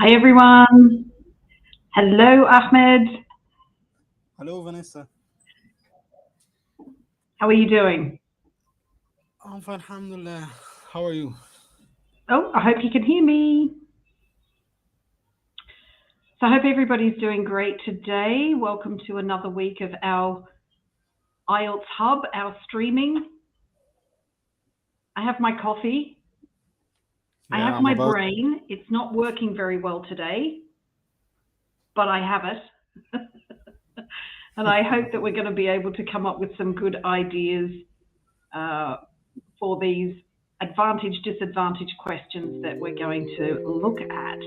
Hi everyone. Hello Ahmed. Hello, Vanessa. How are you doing? I'm fine, alhamdulillah. How are you? Oh, I hope you can hear me. So I hope everybody's doing great today. Welcome to another week of our IELTS Hub, our streaming. I have my coffee. I Yeah, have I'm my about. brain. It's not working very well today, but I have it. And I hope that we're going to be able to come up with some good ideas for these advantage disadvantage questions that we're going to look at.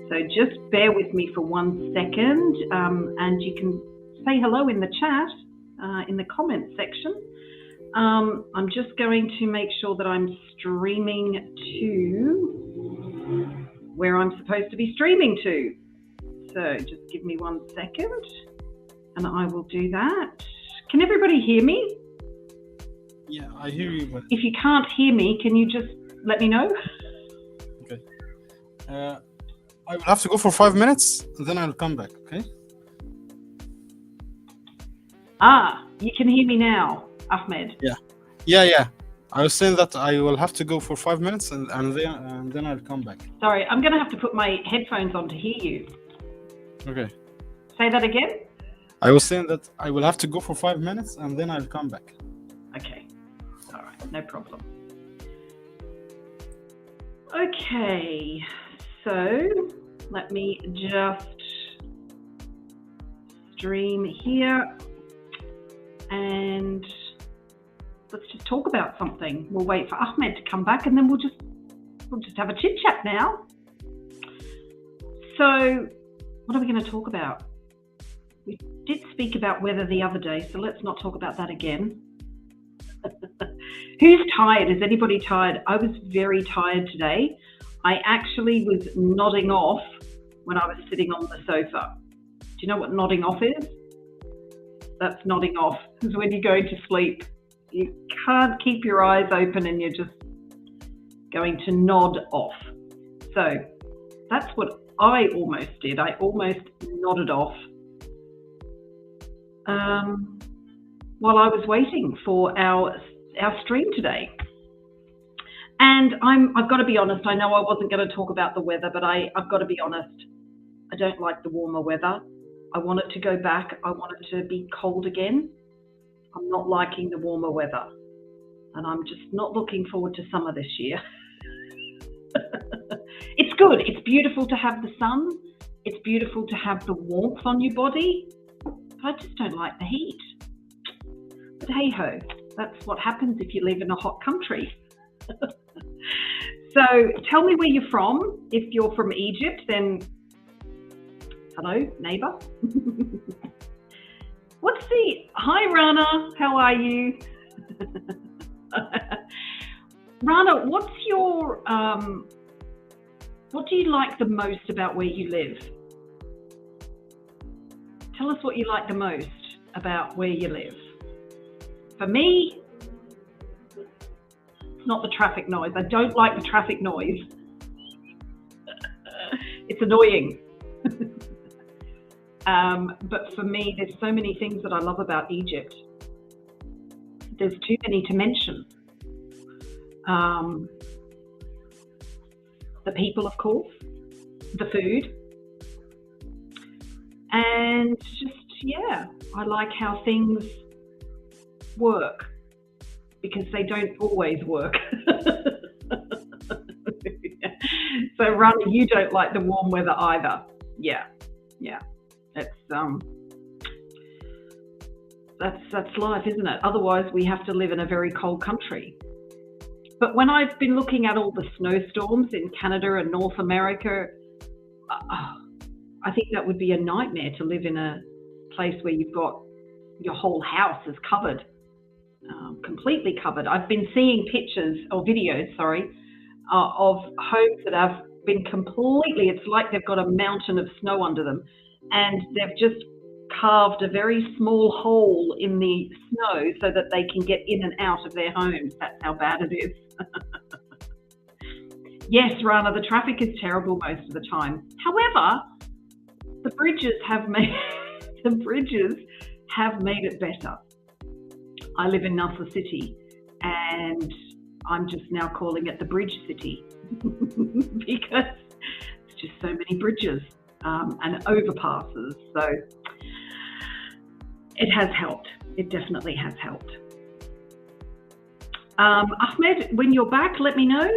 So just bear with me for 1 second, and you can say hello in the chat, in the comment section. I'm just going to make sure that I'm streaming to where I'm supposed to be streaming to. So just give me 1 second, and I will do that. Can everybody hear me? Yeah, I hear you, but If you can't hear me, can you just let me know? okay. I will have to go for 5 minutes, and then I'll come back. Okay. You can hear me now, Ahmed. Yeah. I was saying that I will have to go for 5 minutes, and then I'll come back. Sorry, I'm going to have to put my headphones on to hear you. Okay. Say that again? I was saying that I will have to go for 5 minutes, and then I'll come back. Okay. All right, no problem. Okay, so let me just stream here and let's just talk about something. We'll wait for Ahmed to come back and then we'll just have a chit chat now. So what are we going to talk about? We did speak about weather the other day, so let's not talk about that again. Who's tired? Is anybody tired? I was very tired today. I actually was nodding off when I was sitting on the sofa. Do you know what nodding off is? That's nodding off. It's when you go to sleep. You can't keep your eyes open and you're just going to nod off. So that's what I almost did. I almost nodded off while I was waiting for our stream today. And I've got to be honest, I know I wasn't going to talk about the weather, but I've got to be honest. I don't like the warmer weather. I want it to go back. I want it to be cold again. I'm not liking the warmer weather. And I'm just not looking forward to summer this year. It's good. It's beautiful to have the sun. It's beautiful to have the warmth on your body. But I just don't like the heat. But hey ho, that's what happens if you live in a hot country. So tell me where you're from. If you're from Egypt, then hello, neighbor. Hi Rana, how are you? Rana, what do you like the most about where you live? Tell us what you like the most about where you live. For me, it's not the traffic noise. I don't like the traffic noise. It's annoying. But for me, there's so many things that I love about Egypt. There's too many to mention. The people, of course, the food, and just, yeah, I like how things work because they don't always work. So, Rana, you don't like the warm weather either. Yeah. That's life, isn't it? Otherwise, we have to live in a very cold country. But when I've been looking at all the snowstorms in Canada and North America, I think that would be a nightmare to live in a place where you've got your whole house is covered, completely covered. I've been seeing pictures or videos, of homes that have been completely, it's like they've got a mountain of snow under them and they've just carved a very small hole in the snow so that they can get in and out of their homes. That's how bad it is. Yes, Rana, the traffic is terrible most of the time. However, the bridges have made it better. I live in Nassau City, and I'm just now calling it the Bridge City because it's just so many bridges and overpasses. So it has helped. It definitely has helped. Ahmed, when you're back, let me know.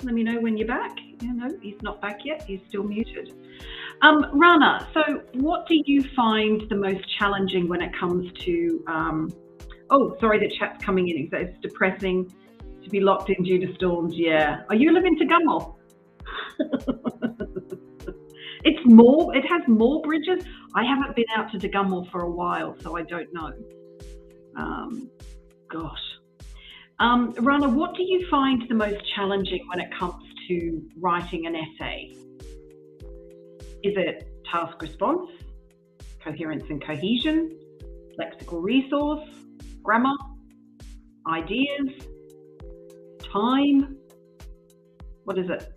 Let me know when you're back. No, he's not back yet. He's still muted. Rana, so what do you find the most challenging when it comes to, oh, sorry, the chat's coming in. It's depressing to be locked in due to storms. Yeah. Are you living to Gummel? It has more bridges. I haven't been out to Tugumwal for a while, so I don't know. Gosh. Rana, what do you find the most challenging when it comes to writing an essay? Is it task response, coherence and cohesion, lexical resource, grammar, ideas, time? What is it?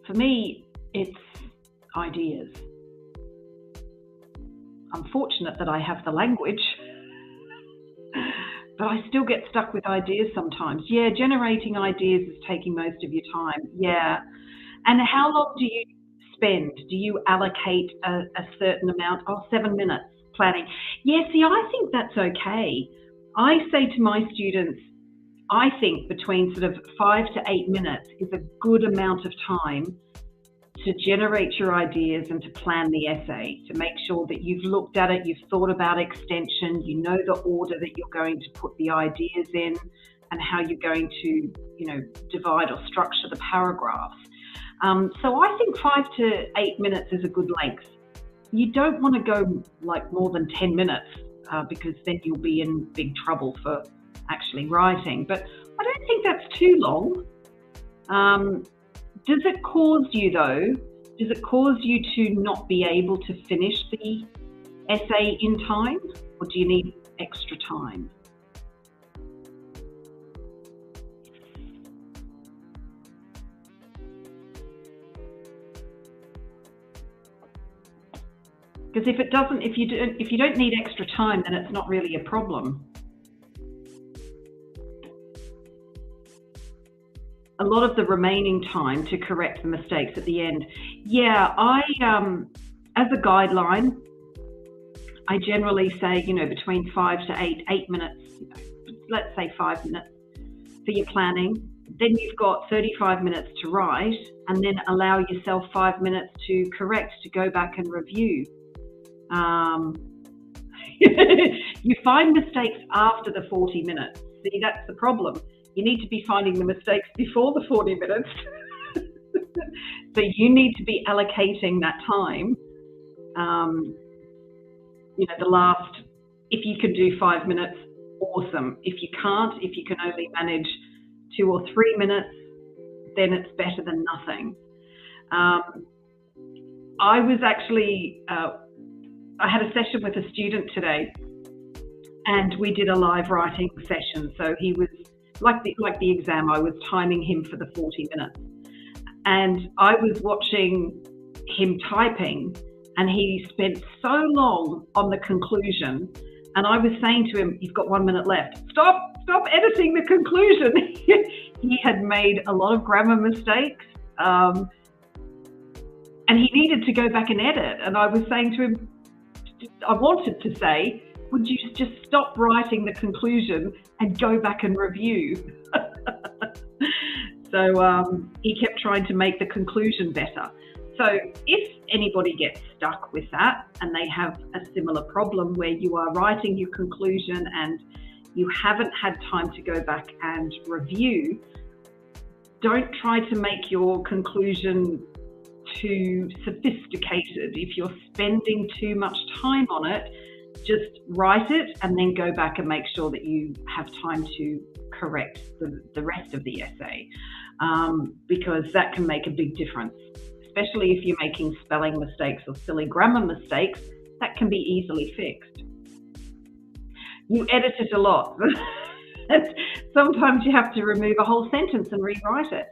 For me, it's ideas. I'm fortunate that I have the language, but I still get stuck with ideas sometimes. Yeah, generating ideas is taking most of your time. Yeah. And how long do you spend? Do you allocate a certain amount? Oh, 7 minutes planning. Yeah, see, I think that's okay. I say to my students, I think between sort of 5 to 8 minutes is a good amount of time to generate your ideas and to plan the essay, to make sure that you've looked at it, you've thought about extension, you know the order that you're going to put the ideas in and how you're going to, divide or structure the paragraphs. So I think 5 to 8 minutes is a good length. You don't want to go like more than 10 minutes because then you'll be in big trouble for actually writing. But I don't think that's too long. Does it cause you to not be able to finish the essay in time, or do you need extra time? Because if you don't need extra time, then it's not really a problem. A lot of the remaining time to correct the mistakes at the end. Yeah, I, as a guideline, I generally say, between 5 to 8 minutes, let's say 5 minutes for your planning. Then you've got 35 minutes to write, and then allow yourself 5 minutes to correct, to go back and review. You find mistakes after the 40 minutes. See, that's the problem. You need to be finding the mistakes before the 40 minutes. So you need to be allocating that time. The last, if you can do 5 minutes, awesome. If you can't, if you can only manage 2 or 3 minutes, then it's better than nothing. I was actually, I had a session with a student today, and we did a live writing session. So he was, like the exam, I was timing him for the 40 minutes. And I was watching him typing, and he spent so long on the conclusion. And I was saying to him, you've got 1 minute left. Stop editing the conclusion. He had made a lot of grammar mistakes. And he needed to go back and edit. And I was saying to him, I wanted to say, would you just stop writing the conclusion and go back and review? So he kept trying to make the conclusion better. So if anybody gets stuck with that and they have a similar problem where you are writing your conclusion and you haven't had time to go back and review, don't try to make your conclusion too sophisticated. If you're spending too much time on it, just write it and then go back and make sure that you have time to correct the rest of the essay, because that can make a big difference, especially if you're making spelling mistakes or silly grammar mistakes. That can be easily fixed. You edit it a lot. Sometimes you have to remove a whole sentence and rewrite it.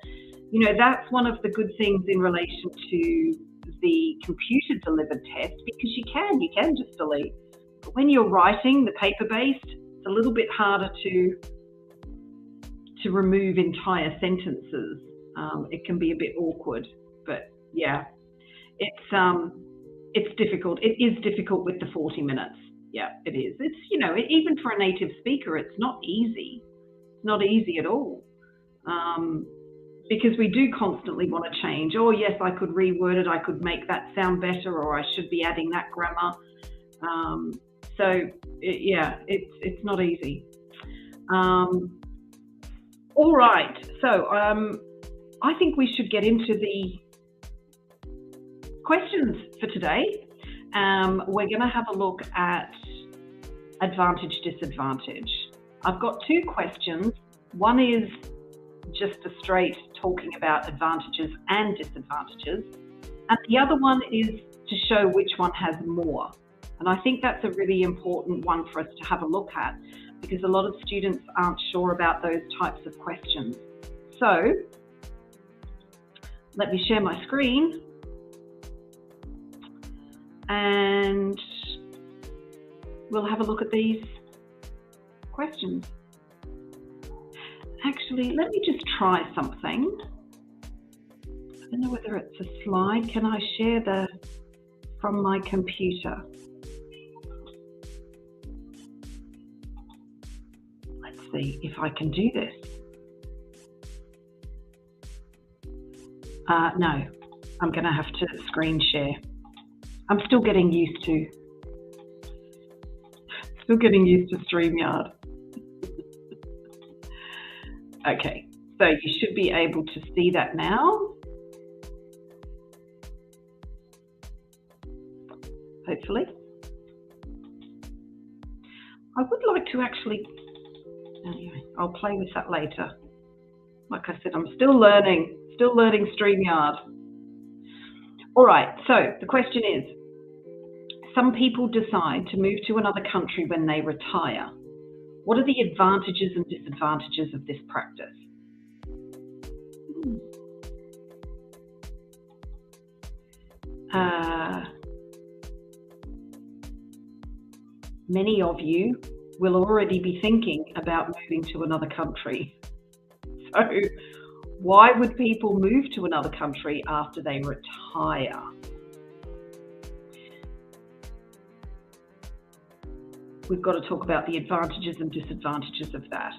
You know, that's one of the good things in relation to the computer delivered test, because you can just delete. But when you're writing the paper-based, it's a little bit harder to remove entire sentences. It can be a bit awkward, but yeah, it's difficult. It is difficult with the 40 minutes. Yeah, it is. It's, you know, even for a native speaker, it's not easy. It's not easy at all. Because we do constantly want to change. Oh, yes, I could reword it. I could make that sound better, or I should be adding that grammar. It's not easy. All right. So I think we should get into the questions for today. We're going to have a look at advantage, disadvantage. I've got two questions. One is just a straight talking about advantages and disadvantages. And the other one is to show which one has more. And I think that's a really important one for us to have a look at, because a lot of students aren't sure about those types of questions. So let me share my screen and we'll have a look at these questions. Actually, let me just try something. I don't know whether it's a slide. Can I share from my computer? Let's see if I can do this. No, I'm going to have to screen share. I'm still getting used to StreamYard. Okay, so you should be able to see that now. Hopefully. I would like to actually, anyway, I'll play with that later. Like I said, I'm still learning StreamYard. All right, so the question is, some people decide to move to another country when they retire. What are the advantages and disadvantages of this practice? Many of you will already be thinking about moving to another country. So why would people move to another country after they retire? We've got to talk about the advantages and disadvantages of that.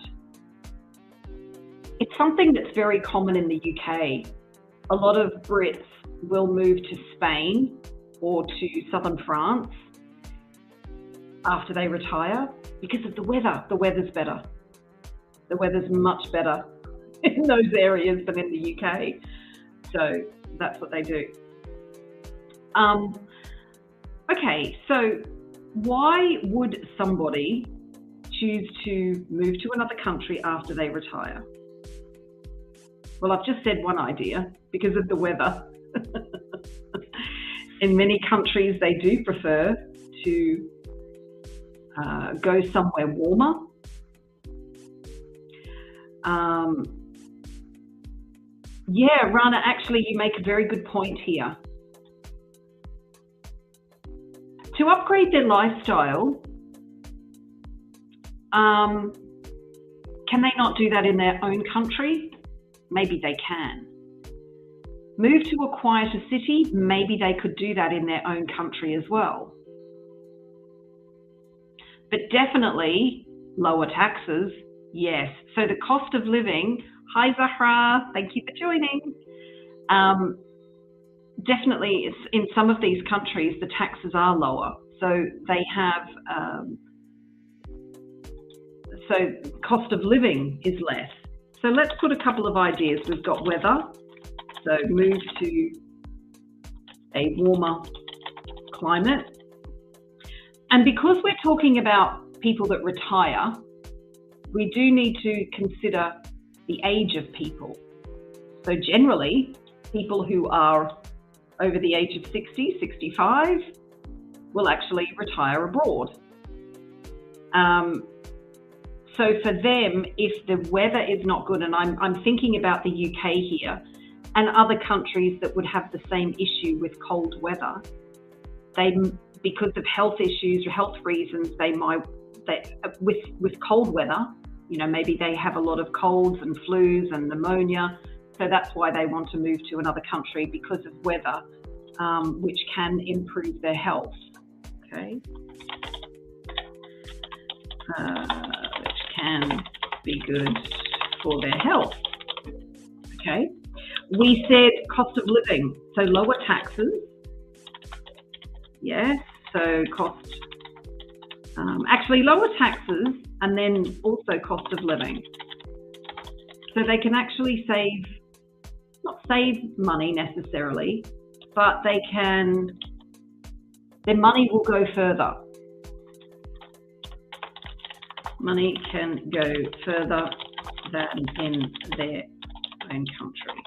It's something that's very common in the UK. A lot of Brits will move to Spain or to southern France after they retire because of the weather. The weather's better. The weather's much better in those areas than in the UK. So that's what they do. Okay, so why would somebody choose to move to another country after they retire? Well, I've just said one idea, because of the weather. In many countries, they do prefer to go somewhere warmer. Yeah, Rana, actually, you make a very good point here. To upgrade their lifestyle, can they not do that in their own country? Maybe they can. Move to a quieter city, maybe they could do that in their own country as well. But definitely lower taxes, yes. So the cost of living, hi Zahra, thank you for joining. Definitely in some of these countries, the taxes are lower. So they have, so cost of living is less. So let's put a couple of ideas. We've got weather, so move to a warmer climate. And because we're talking about people that retire, we do need to consider the age of people. So generally, people who are over the age of 60, 65 will actually retire abroad. So for them, if the weather is not good, and I'm thinking about the UK here and other countries that would have the same issue with cold weather, because of health issues or health reasons, with cold weather, you know, maybe they have a lot of colds and flus and pneumonia. So that's why they want to move to another country, because of weather, which can improve their health. Okay. Which can be good for their health. Okay. We said cost of living, so lower taxes. Yes, so cost, actually lower taxes and then also cost of living. So they can actually not save money necessarily, but their money will go further. Money can go further than in their own country.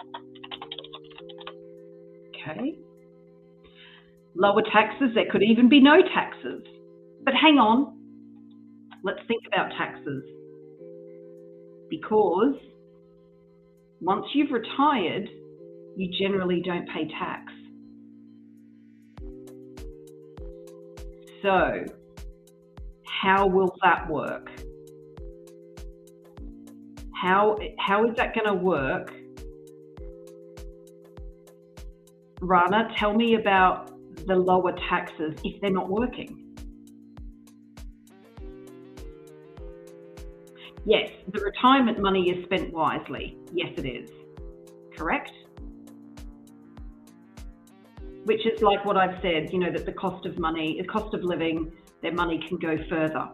Okay. Lower taxes, there could even be no taxes. But hang on, let's think about taxes. Because once you've retired, you generally don't pay tax. So, how will that work? How is that going to work? Rana, tell me about the lower taxes if they're not working. Yes, the retirement money is spent wisely. Yes, it is. Correct? Which is like what I've said, you know, that the cost of living, their money can go further.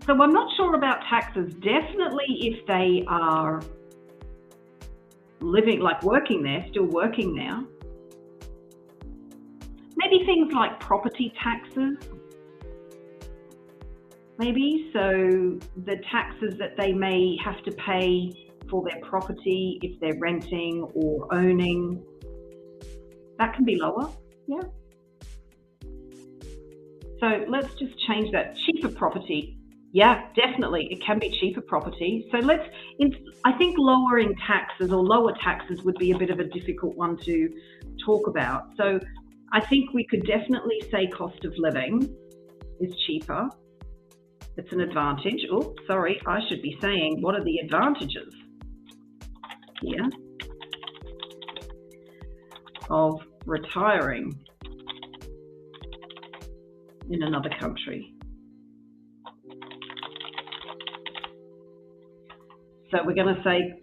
So I'm not sure about taxes. Definitely if they are living, like working there, still working now. Maybe things like property taxes. Maybe, so the taxes that they may have to pay for their property if they're renting or owning, that can be lower, yeah. So let's just change that. Cheaper property. Yeah, definitely, it can be cheaper property. So I think lowering taxes or lower taxes would be a bit of a difficult one to talk about. So I think we could definitely say cost of living is cheaper. It's an advantage. Oh, sorry, I should be saying what are the advantages here of retiring in another country. So we're going to say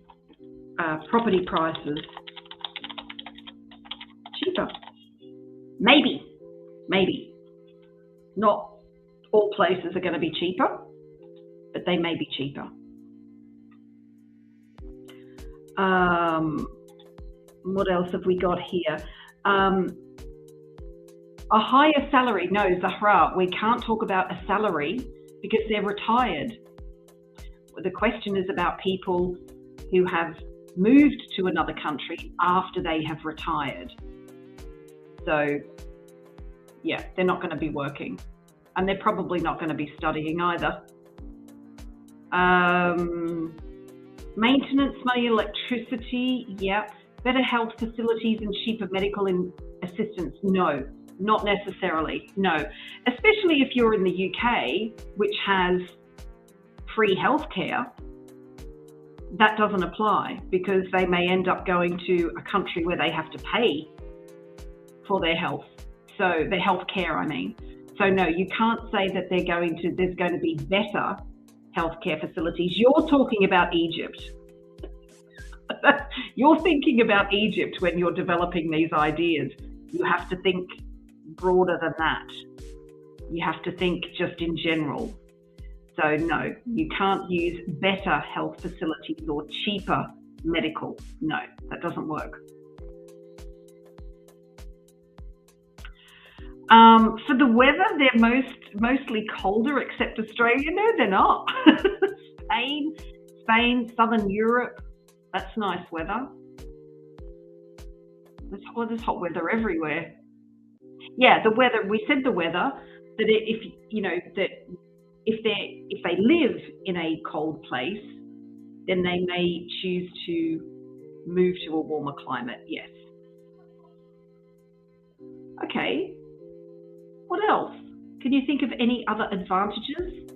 property prices cheaper. Maybe. Not all places are going to be cheaper, but they may be cheaper. What else have we got here? A higher salary. No, Zahra, we can't talk about a salary because they're retired. The question is about people who have moved to another country after they have retired. So, yeah, they're not going to be working. And they're probably not going to be studying either. Maintenance money, electricity, yeah. Better health facilities and cheaper medical assistance, no, not necessarily, no. Especially if you're in the UK, which has free healthcare, that doesn't apply because they may end up going to a country where they have to pay for their health. So their healthcare, I mean. So no, you can't say that there's going to be better healthcare facilities. You're talking about Egypt. You're thinking about Egypt when you're developing these ideas. You have to think broader than that. You have to think just in general. So no, you can't use better health facilities or cheaper medical. No, that doesn't work. For the weather, they're mostly colder except Australia. No, they're not. Spain, Southern Europe, that's nice weather. There's hot weather everywhere. Yeah, the weather, we said the weather. that if they live in a cold place, then they may choose to move to a warmer climate. Yes. Okay. What else? Can you think of any other advantages?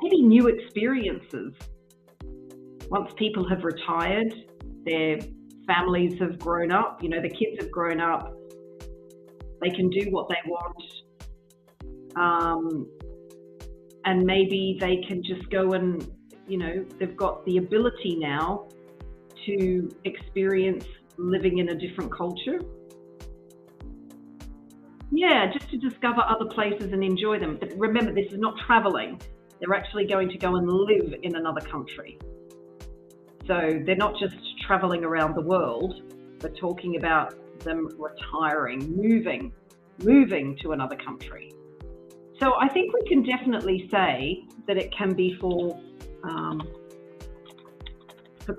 Maybe new experiences. Once people have retired, their families have grown up, the kids have grown up, they can do what they want, and maybe they can just go and, they've got the ability now to experience living in a different culture. Yeah, just to discover other places and enjoy them. But remember, this is not traveling. They're actually going to go and live in another country. So they're not just traveling around the world. We're talking about them retiring, moving to another country. So I think we can definitely say that it can be for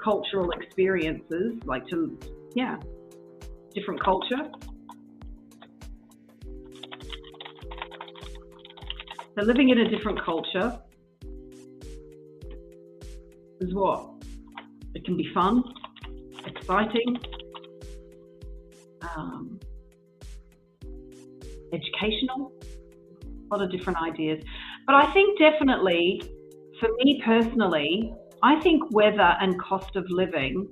cultural experiences, different culture. So living in a different culture is what? It can be fun, exciting, educational, a lot of different ideas. But I think definitely, for me personally, I think weather and cost of living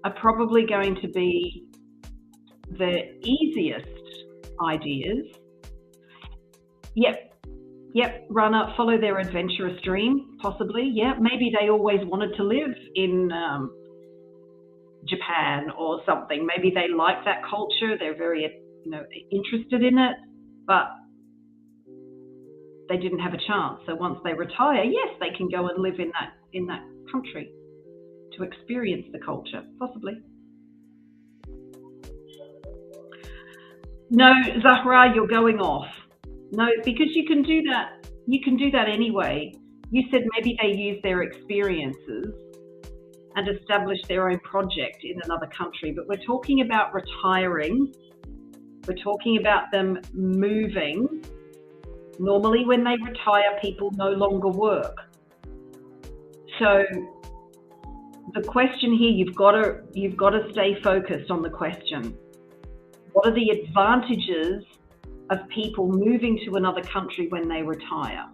are probably going to be the easiest ideas. Yep, follow their adventurous dream, possibly. Yeah, maybe they always wanted to live in Japan or something. Maybe they like that culture. They're very, interested in it, but they didn't have a chance. So once they retire, yes, they can go and live in that country to experience the culture, possibly. No, Zahra, you're going off. No, because you can do that. You can do that anyway. You said maybe they use their experiences and establish their own project in another country, but we're talking about retiring. We're talking about them moving. Normally when they retire, people no longer work. So the question here, you've got to stay focused on the question. What are the advantages of people moving to another country when they retire?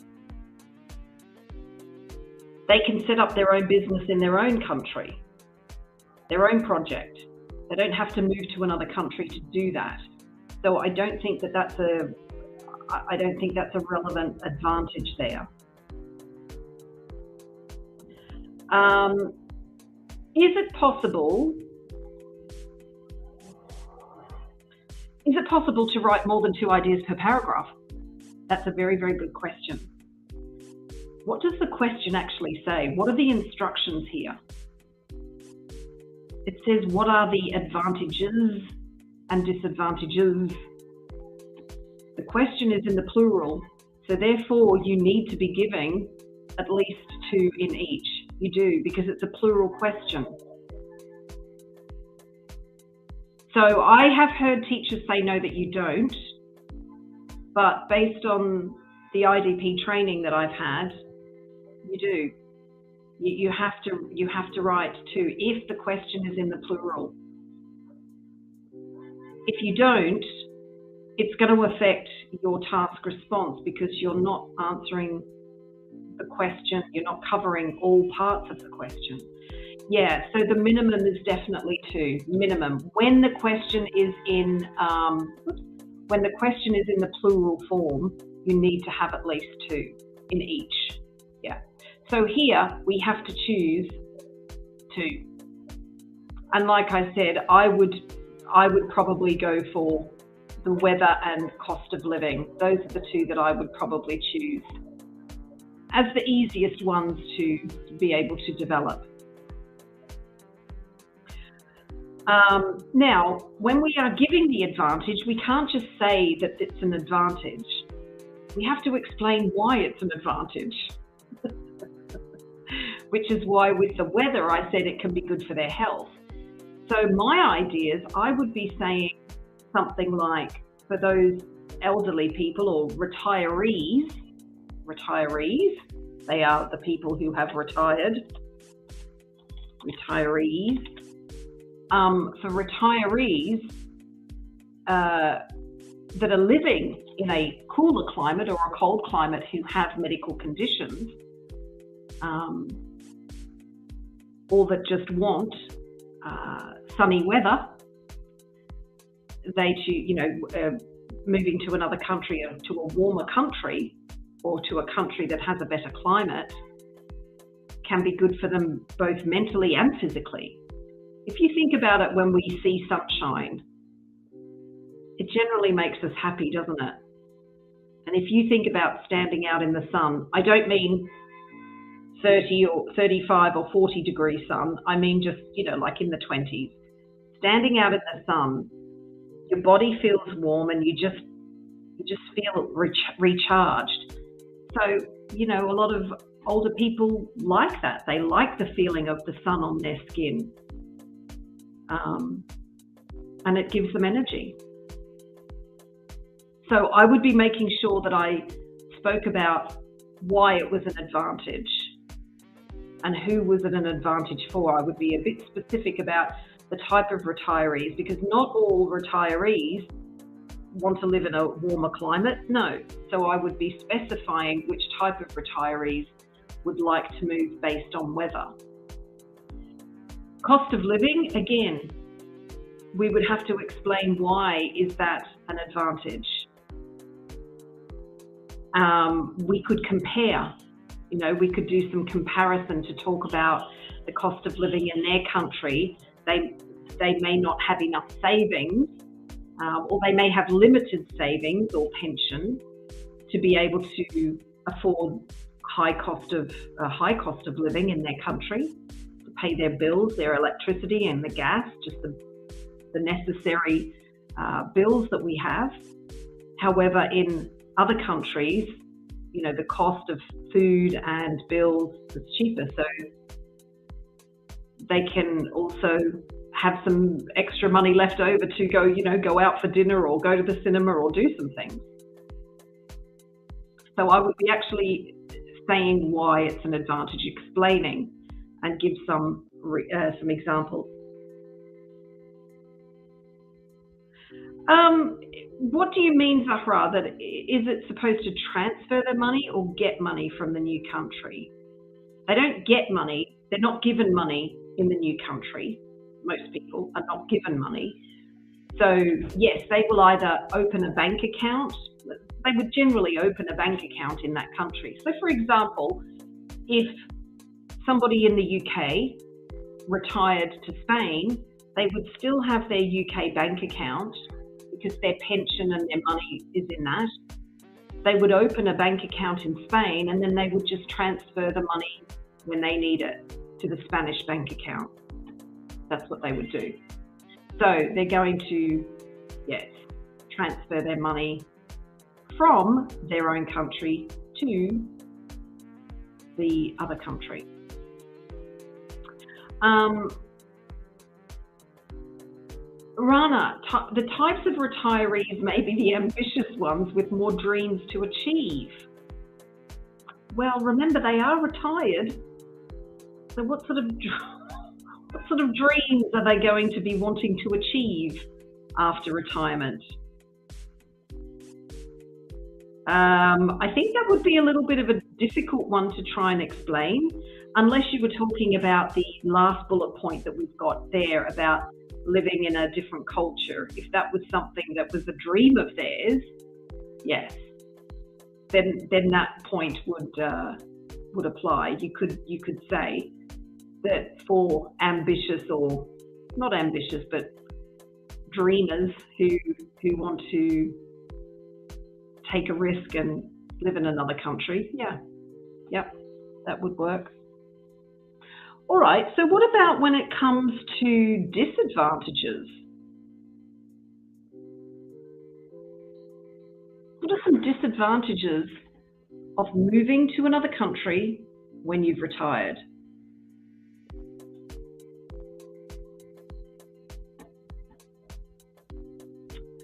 They can set up their own business in their own country, their own project. They don't have to move to another country to do that. So I don't think that's a relevant advantage there. Is it possible to write more than 2 ideas per paragraph? That's a very, very good question. What does the question actually say? What are the instructions here? It says, what are the advantages and disadvantages? The question is in the plural, so therefore you need to be giving at least 2 in each. You do, because it's a plural question. So I have heard teachers say no, that you don't, but based on the IDP training that I've had, you do. You have to write 2 if the question is in the plural. If you don't, it's going to affect your task response because you're not answering the question, you're not covering all parts of the question. Yeah, so the minimum is definitely 2, minimum. When the question is in the plural form, you need to have at least 2 in each. Yeah. So here we have to choose 2. And like I said, I would probably go for the weather and cost of living. Those are the 2 that I would probably choose as the easiest ones to be able to develop. Now, when we are giving the advantage, we can't just say that it's an advantage. We have to explain why it's an advantage. Which is why with the weather, I said it can be good for their health. So my ideas, I would be saying something like, for those elderly people or retirees, they are the people who have retired, retirees. For retirees that are living in a cooler climate or a cold climate who have medical conditions, or that just want sunny weather, moving to another country, to a warmer country, or to a country that has a better climate, can be good for them both mentally and physically. If you think about it, when we see sunshine, it generally makes us happy, doesn't it? And if you think about standing out in the sun, I don't mean 30 or 35 or 40 degree sun. I mean just, like in the 20s. Standing out in the sun, your body feels warm and you just feel recharged. So, a lot of older people like that. They like the feeling of the sun on their skin. And it gives them energy. So I would be making sure that I spoke about why it was an advantage and who was it an advantage for. I would be a bit specific about the type of retirees, because not all retirees want to live in a warmer climate. No. So I would be specifying which type of retirees would like to move based on weather. Cost of living, again, we would have to explain why is that an advantage. We could compare, we could do some comparison to talk about the cost of living in their country. They may not have enough savings, or they may have limited savings or pension to be able to afford high cost of living in their country, to pay their bills, their electricity and the gas, just the necessary bills that we have. However, in other countries, the cost of food and bills is cheaper, so they can also have some extra money left over to go out for dinner or go to the cinema or do some things. So I would be actually saying why it's an advantage, explaining, and give some examples. What do you mean, Zahra, that is it supposed to transfer their money or get money from the new country? They don't get money. They're not given money in the new country. Most people are not given money. So yes, they will either open a bank account. They would generally open a bank account in that country. So for example, if somebody in the UK retired to Spain, they would still have their UK bank account because their pension and their money is in that. They would open a bank account in Spain and then they would just transfer the money when they need it to the Spanish bank account. That's what they would do. So they're going to, transfer their money from their own country to the other country. Rana, the types of retirees may be the ambitious ones with more dreams to achieve. Well, remember, they are retired. So what sort of dreams are they going to be wanting to achieve after retirement? I think that would be a little bit of a difficult one to try and explain, unless you were talking about the last bullet point that we've got there about living in a different culture. If that was something that was a dream of theirs, yes, then that point would apply. You could say that for ambitious, or not ambitious, but dreamers who want to take a risk and live in another country, that would work. All right, so what about when it comes to disadvantages? What are some disadvantages of moving to another country when you've retired?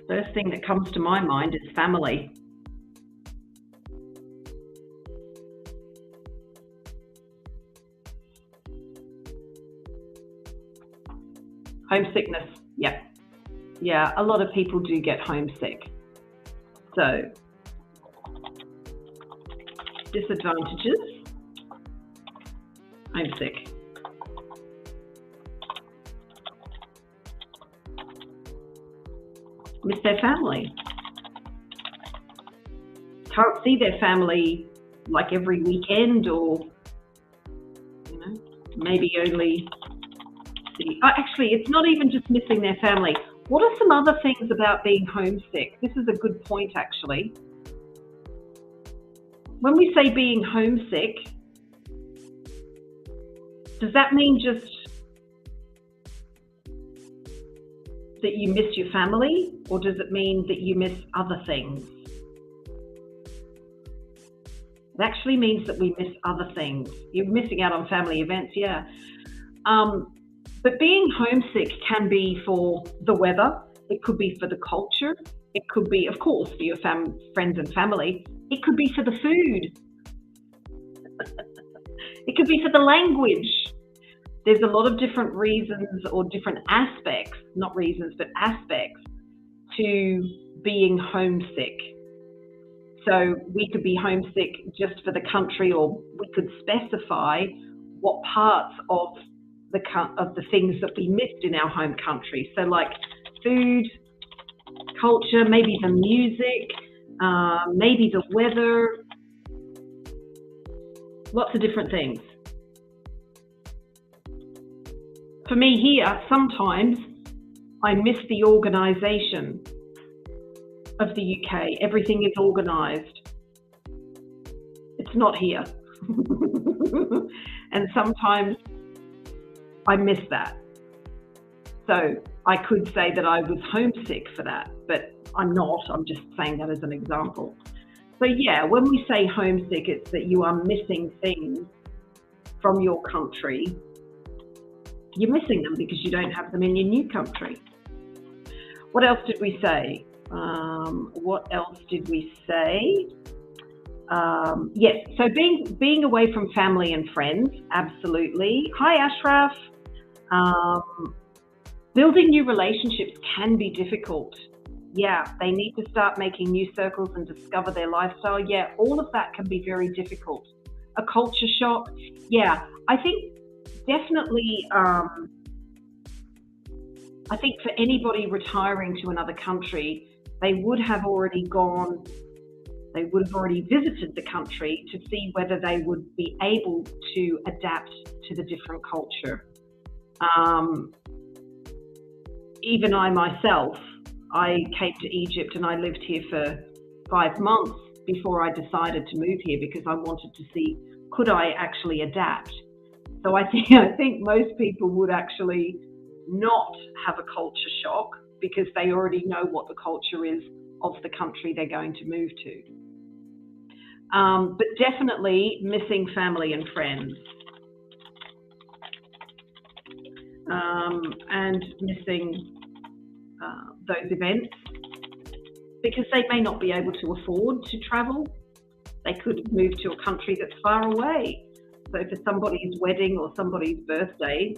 First thing that comes to my mind is family. Homesickness, yeah. Yeah, a lot of people do get homesick. So, disadvantages, homesick. Miss their family. Can't see their family like every weekend, or, you know, maybe only see. Oh, actually, it's not even just missing their family. What are some other things about being homesick? This is a good point, actually. When we say being homesick, does that mean just that you miss your family, or does it mean that you miss other things? It actually means that we miss other things. You're missing out on family events, yeah. But being homesick can be for the weather. It could be for the culture. It could be, of course, for your friends and family. It could be for the food. It could be for the language. There's a lot of different reasons or different aspects, not reasons, but aspects to being homesick. So we could be homesick just for the country, or we could specify what parts of the things that we missed in our home country. So like food, culture, maybe the music, maybe the weather, lots of different things. For me here, sometimes I miss the organisation of the UK. Everything is organised. It's not here. And sometimes I miss that. So I could say that I was homesick for that, but I'm not. I'm just saying that as an example. So yeah, when we say homesick, it's that you are missing things from your country. You're missing them because you don't have them in your new country. What else did we say? Yes, so being away from family and friends, absolutely. Hi, Ashraf. Building new relationships can be difficult. Yeah, they need to start making new circles and discover their lifestyle. Yeah, all of that can be very difficult. A culture shock. Yeah, I think definitely, I think for anybody retiring to another country, they would have already visited the country to see whether they would be able to adapt to the different culture. Even I myself, I came to Egypt and I lived here for 5 months before I decided to move here, because I wanted to see, could I actually adapt? So I think most people would actually not have a culture shock because they already know what the culture is of the country they're going to move to. But definitely missing family and friends. And missing those events, because they may not be able to afford to travel. They could move to a country that's far away. So for somebody's wedding or somebody's birthday,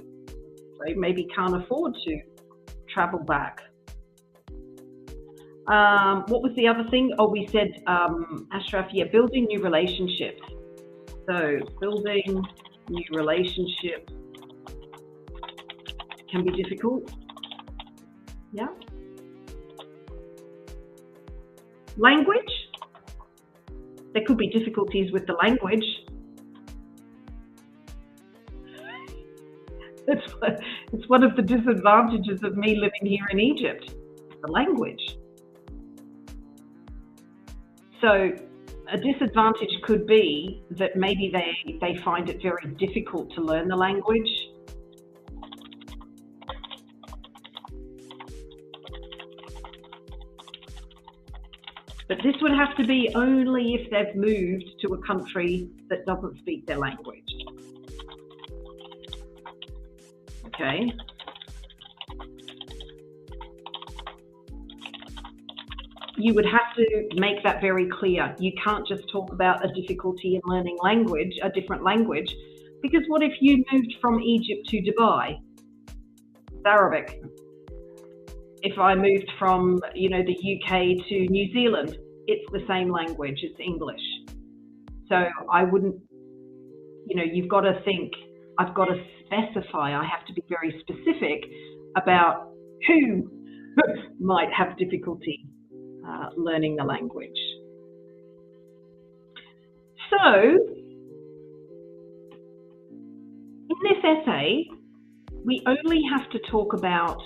they maybe can't afford to travel back. What was the other thing? Oh, we said, Ashraf, yeah, building new relationships. So building new relationships can be difficult. Yeah. Language. There could be difficulties with the language. It's one of the disadvantages of me living here in Egypt, the language. So a disadvantage could be that maybe they find it very difficult to learn the language. But this would have to be only if they've moved to a country that doesn't speak their language. Okay. you would have to make that very clear. You can't just talk about a difficulty in learning language, a different language, because what if you moved from Egypt to Dubai? It's Arabic. If I moved from, the UK to New Zealand, it's the same language, it's English. So I wouldn't, you've got to think, I've got to specify, I have to be very specific about who might have difficulty learning the language. So, in this essay, we only have to talk about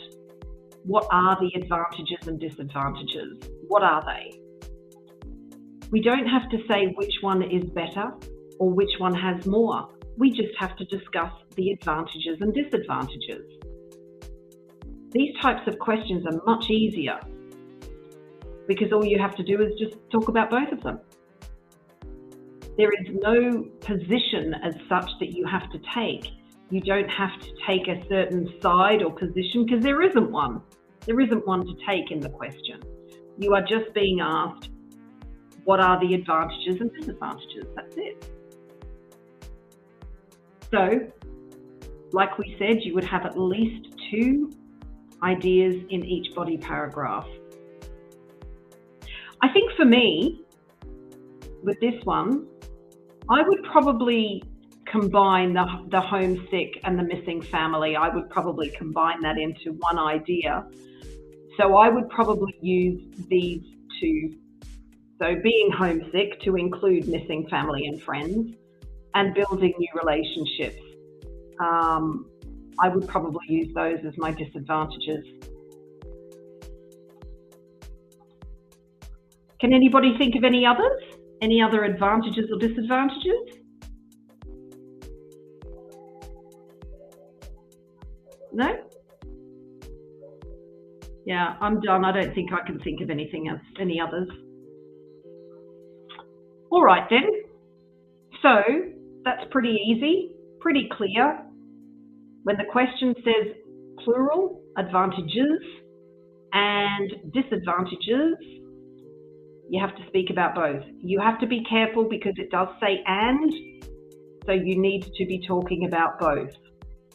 what are the advantages and disadvantages. What are they? We don't have to say which one is better or which one has more. We just have to discuss the advantages and disadvantages. These types of questions are much easier because all you have to do is just talk about both of them. There is no position as such that you have to take. You don't have to take a certain side or position because there isn't one. There isn't one to take in the question. You are just being asked, what are the advantages and disadvantages? That's it. So, like we said, you would have at least 2 ideas in each body paragraph. I think for me, with this one, I would probably combine the homesick and the missing family. I would probably combine that into one idea. So I would probably use these 2. So being homesick to include missing family and friends and building new relationships. I would probably use those as my disadvantages. Can anybody think of any others? Any other advantages or disadvantages? No? Yeah, I'm done. I don't think I can think of anything else, any others. All right then. So that's pretty easy, pretty clear. When the question says plural, advantages and disadvantages, you have to speak about both. You have to be careful because it does say and, so you need to be talking about both.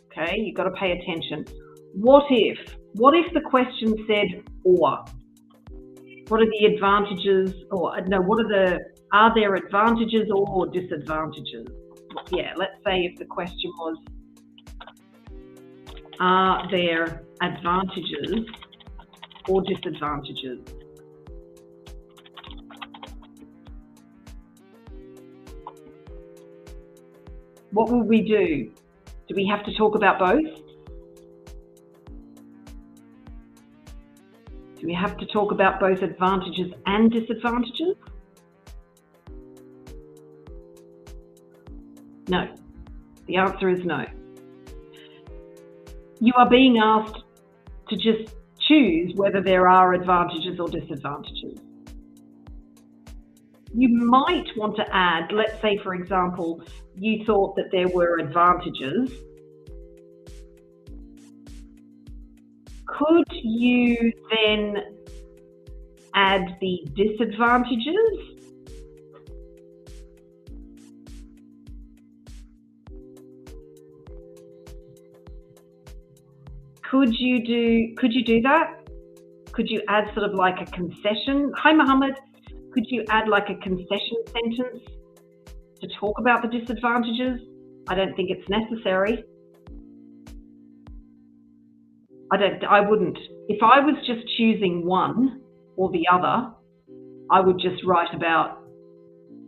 Okay, you've got to pay attention. What if the question said or? What are the advantages, or no, are there advantages or disadvantages? Yeah, let's say if the question was, are there advantages or disadvantages? What will we do? Do we have to talk about both? Do we have to talk about both advantages and disadvantages? No. The answer is no. You are being asked to just choose whether there are advantages or disadvantages. You might want to add, let's say, for example, you thought that there were advantages. Could you then add the disadvantages? Could you do that? Could you add sort of like a concession? Hi, Mohammed. Could you add like a concession sentence to talk about the disadvantages? I don't think it's necessary. I wouldn't. If I was just choosing one or the other, I would just write about,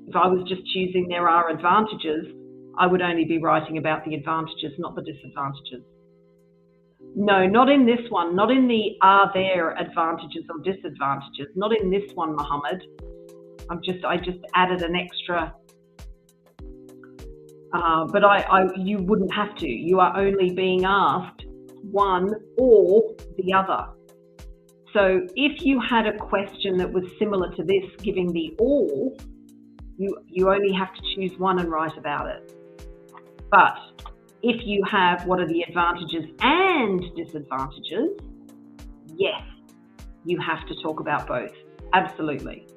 if I was just choosing there are advantages, I would only be writing about the advantages, not the disadvantages. No, not in this one. Not in the are there advantages or disadvantages. Not in this one, Mohammed. I just added an extra. But you wouldn't have to. You are only being asked one or the other. So if you had a question that was similar to this, giving the or, you only have to choose one and write about it. But if you have what are the advantages and disadvantages, yes, you have to talk about both. Absolutely.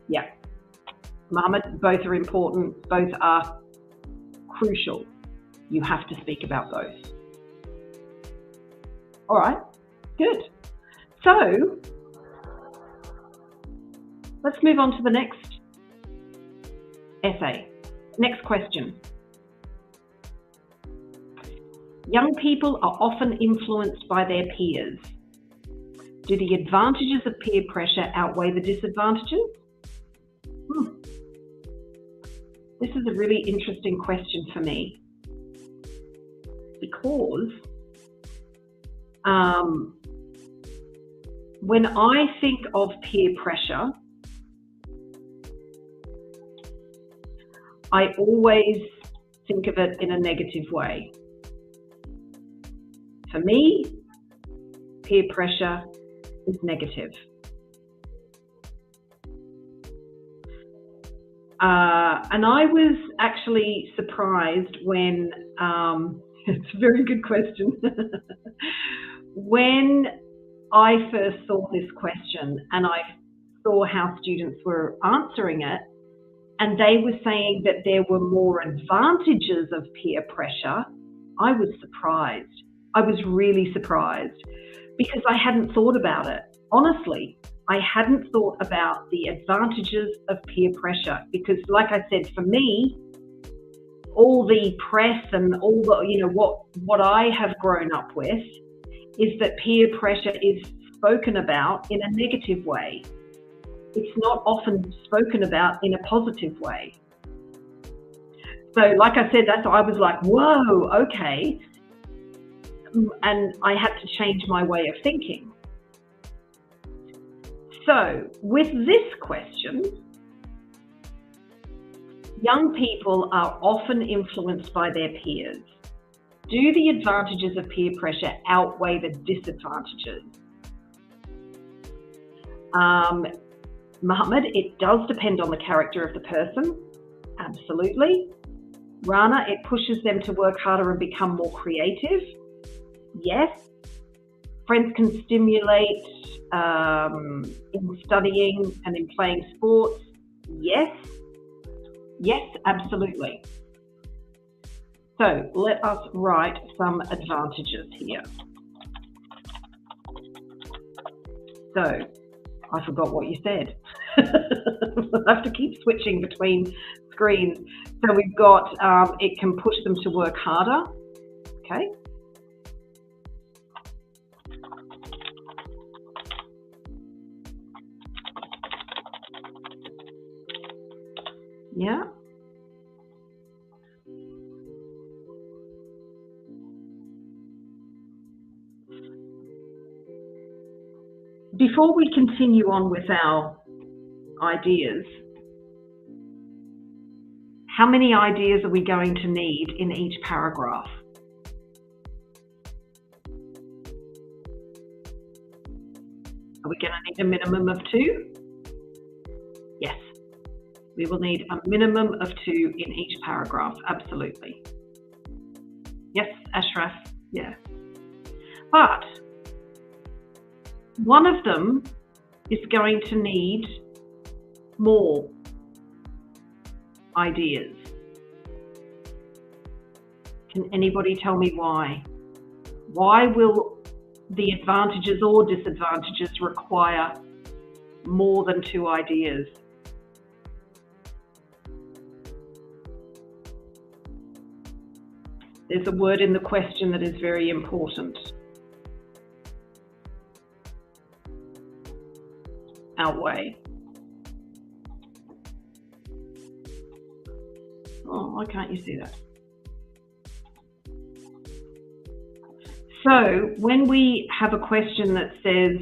Yeah. Mohammed, both are important. Both are crucial. You have to speak about both. All right. Good. So let's move on to the next essay. Next question. Young people are often influenced by their peers. Do the advantages of peer pressure outweigh the disadvantages? This is a really interesting question for me, because when I think of peer pressure, I always think of it in a negative way. For me, peer pressure is negative. And I was actually surprised when, it's a very good question, when I first saw this question and I saw how students were answering it, and they were saying that there were more advantages of peer pressure, I was surprised. I was really surprised, because I hadn't thought about it. Honestly, I hadn't thought about the advantages of peer pressure, because like I said, for me, all the press and all the, what I have grown up with is that peer pressure is spoken about in a negative way. It's not often spoken about in a positive way. So like I said, I was like, whoa, okay. And I had to change my way of thinking. So with this question, young people are often influenced by their peers. Do the advantages of peer pressure outweigh the disadvantages? Mohammed, it does depend on the character of the person. Absolutely. Rana, it pushes them to work harder and become more creative. Yes. Friends can stimulate in studying and in playing sports. Yes. Yes, absolutely. So let us write some advantages here. So I forgot what you said. I have to keep switching between screens. So we've got, it can push them to work harder. Okay. Yeah. Before we continue on with our ideas, how many ideas are we going to need in each paragraph? Are we going to need a minimum of 2? Yes. We will need a minimum of 2 in each paragraph, absolutely. Yes, Ashraf, yeah. But one of them is going to need more ideas. Can anybody tell me why? Why will the advantages or disadvantages require more than 2 ideas? There's a word in the question that is very important. Outweigh. Oh, why can't you see that? So when we have a question that says,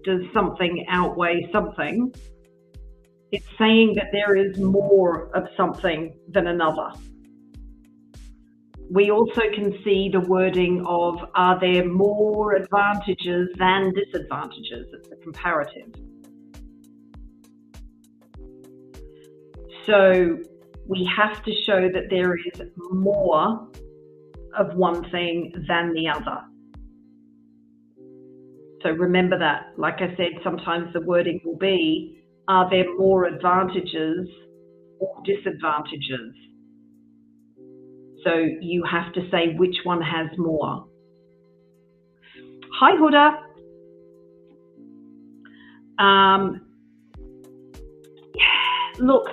does something outweigh something? It's saying that there is more of something than another. We also can see the wording of, are there more advantages than disadvantages? It's a comparative. So we have to show that there is more of one thing than the other. So remember that. Like I said, sometimes the wording will be, are there more advantages or disadvantages? So you have to say which one has more. Hi, Huda. Look,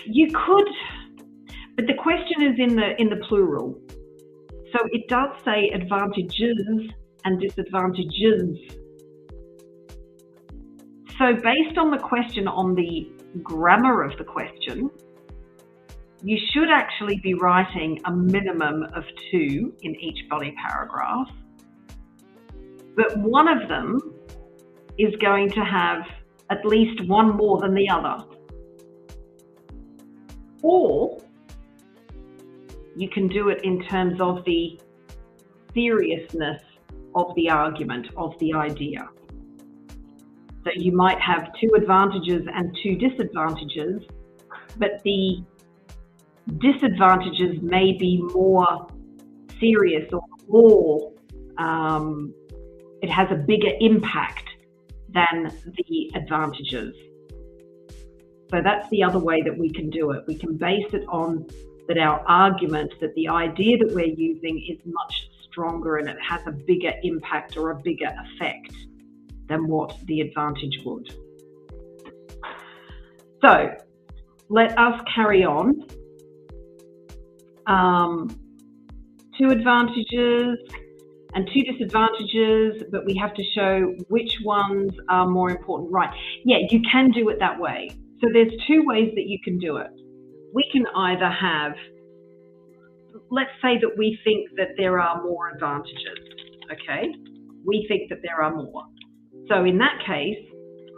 you could, but the question is in the plural. So it does say advantages and disadvantages. So based on the question, on the grammar of the question, you should actually be writing a minimum of 2 in each body paragraph. But one of them is going to have at least one more than the other. Or you can do it in terms of the seriousness of the argument, of the idea. So you might have 2 advantages and 2 disadvantages, but the disadvantages may be more serious or more, it has a bigger impact than the advantages. So that's the other way that we can do it. We can base it on that our argument, that the idea that we're using is much stronger and it has a bigger impact or a bigger effect than what the advantage would. So let us carry on. 2 advantages and 2 disadvantages, but we have to show which ones are more important. Right, yeah, you can do it that way. So there's 2 ways that you can do it. We can either have, let's say that we think that there are more advantages, okay? We think that there are more. So in that case,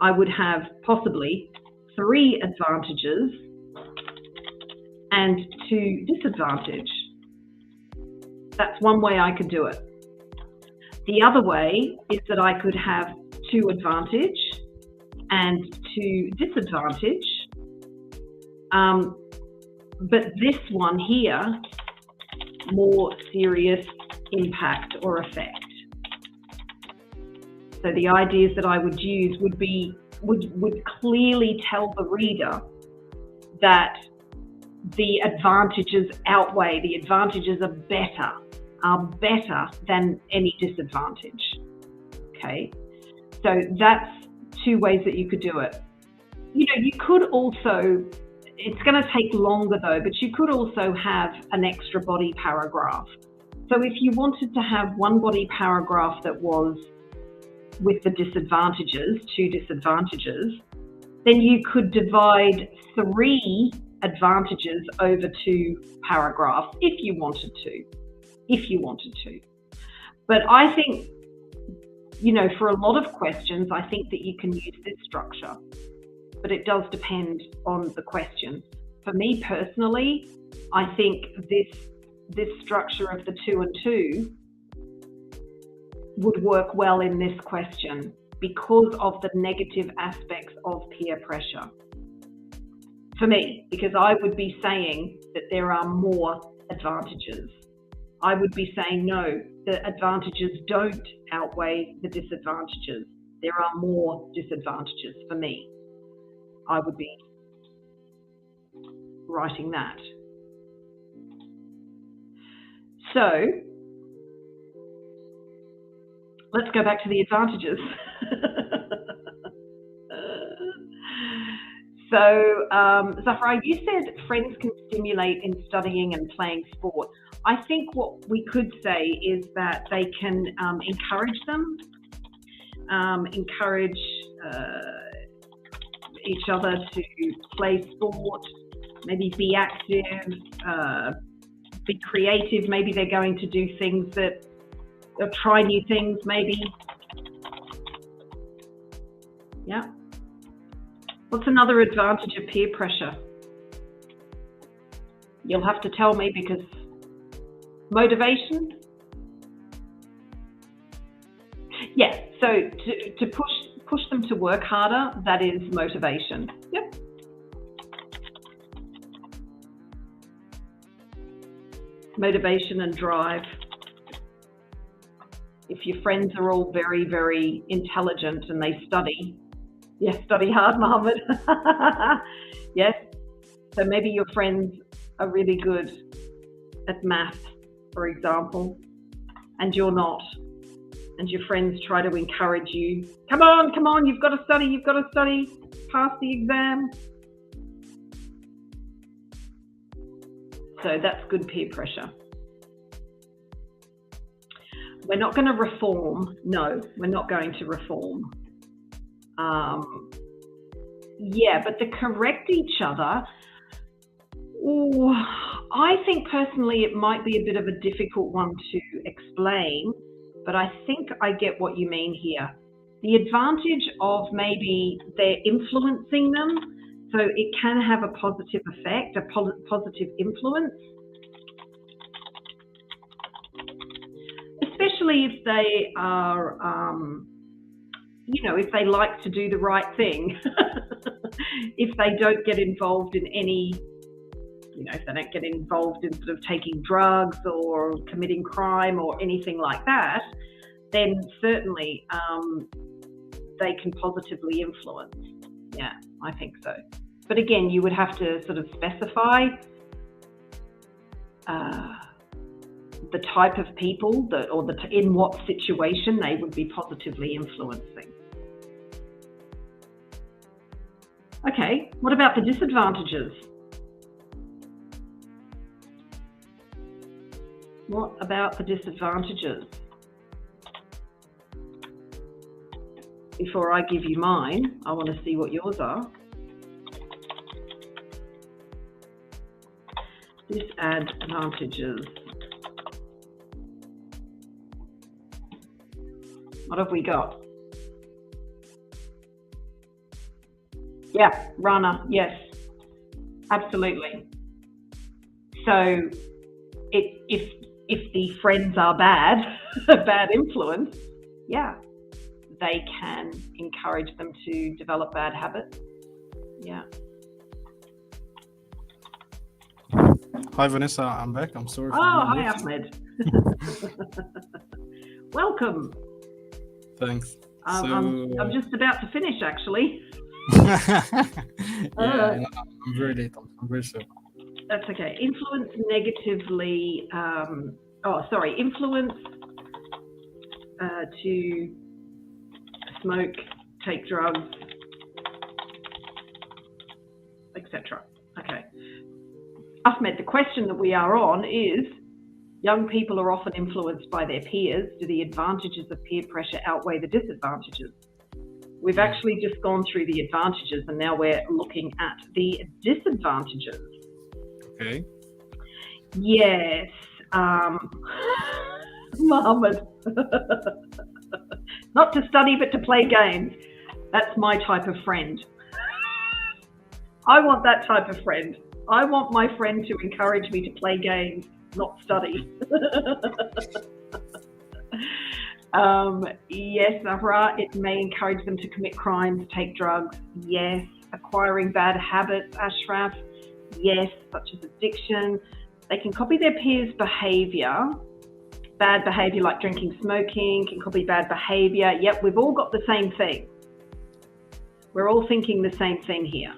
I would have possibly 3 advantages and 2 disadvantages. That's one way I could do it. The other way is that I could have 2 advantage and 2 disadvantage. But this one here, more serious impact or effect. So the ideas that I would use would clearly tell the reader that the advantages outweigh, the advantages are better than any disadvantage. Okay, so that's 2 ways that you could do it. You know, you could also, it's going to take longer though, but you could also have an extra body paragraph. So if you wanted to have one body paragraph that was with the disadvantages, 2 disadvantages, then you could divide 3 advantages over 2 paragraphs if you wanted to. But I think, you know, for a lot of questions, I think that you can use this structure, but it does depend on the question. For me personally, I think this structure of the 2 and 2 would work well in this question because of the negative aspects of peer pressure. For me, because I would be saying that there are more advantages. I would be saying, no, the advantages don't outweigh the disadvantages. There are more disadvantages for me. I would be writing that. So let's go back to the advantages. So, Zafra, you said friends can stimulate in studying and playing sport. I think what we could say is that they can encourage them, encourage each other to play sport, maybe be active, be creative. Maybe they're going to do things that, they'll try new things maybe. Yeah. What's another advantage of peer pressure? You'll have to tell me because motivation? Yeah, so to push them to work harder, that is motivation. Yep. Motivation and drive. If your friends are all very, very intelligent and they study, yes, study hard, Mohammed. Yes. So maybe your friends are really good at math, for example, and you're not. And your friends try to encourage you. Come on, you've got to study, pass the exam. So that's good peer pressure. We're not going to reform. No, we're not going to reform. But to correct each other, I think personally it might be a bit of a difficult one to explain, but I think I get what you mean here. The advantage of maybe they're influencing them, so it can have a positive effect, a positive influence, especially if they are, if they like to do the right thing, if they don't get involved in any, if they don't get involved in sort of taking drugs or committing crime or anything like that, then certainly they can positively influence. Yeah, I think so. But again, you would have to sort of specify the type of people in what situation they would be positively influencing. Okay, what about the disadvantages? What about the disadvantages? Before I give you mine, I want to see what yours are. Disadvantages. What have we got? Yeah, Rana, yes, absolutely. So if the friends are bad, a bad influence, yeah, they can encourage them to develop bad habits. Yeah. Hi, Vanessa. I'm back. I'm sorry. Hi, Ahmed. Welcome. Thanks. I'm just about to finish, actually. I'm very late. I'm very sorry. That's okay. Influence negatively. Influence to smoke, take drugs, etc. Okay. Ahmed, the question that we are on is, young people are often influenced by their peers. Do the advantages of peer pressure outweigh the disadvantages? We've actually just gone through the advantages and now we're looking at the disadvantages. Okay. Yes. Mohammed. Not to study, but to play games. That's my type of friend. I want that type of friend. I want my friend to encourage me to play games, not study. Yes, Zahra, it may encourage them to commit crimes, take drugs. Yes. Acquiring bad habits, Ashraf. Yes, such as addiction. They can copy their peers' behaviour. Bad behaviour like drinking, smoking, can copy bad behaviour. Yep, we've all got the same thing. We're all thinking the same thing here.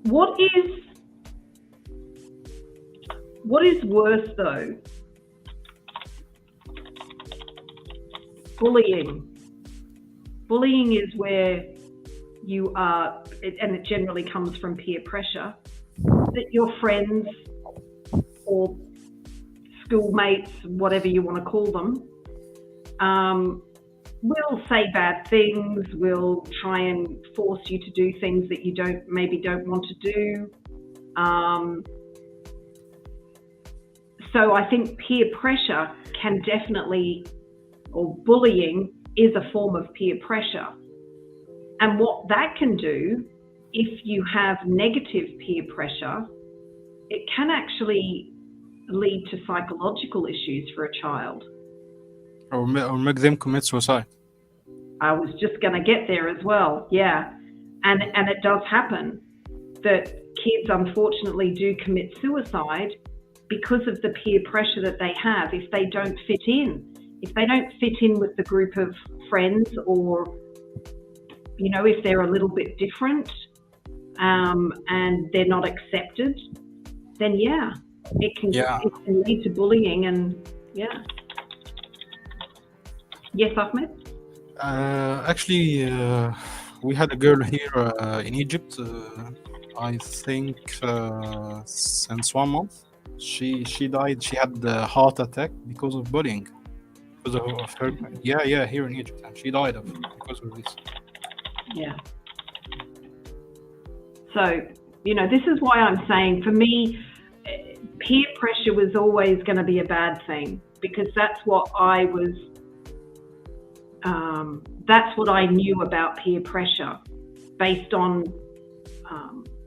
What is worse though? Bullying. Bullying is where you are, and it generally comes from peer pressure, that your friends or schoolmates, whatever you want to call them, will say bad things, will try and force you to do things that you maybe don't want to do. So I think peer pressure can definitely, or bullying is a form of peer pressure. And what that can do, if you have negative peer pressure, it can actually lead to psychological issues for a child. Or make them commit suicide. I was just going to get there as well, yeah. And it does happen that kids unfortunately do commit suicide because of the peer pressure that they have, if they don't fit in. If they don't fit in with the group of friends, or, you know, if they're a little bit different and they're not accepted, then yeah, it can lead to bullying. And yeah. Yes, Ahmed? Actually, we had a girl here in Egypt, I think since 1 month. She died. She had a heart attack because of bullying. Because of her, here in Egypt, and she died because of this. Yeah. So, you know, this is why I'm saying, for me, peer pressure was always going to be a bad thing, because that's what I knew about peer pressure, based on,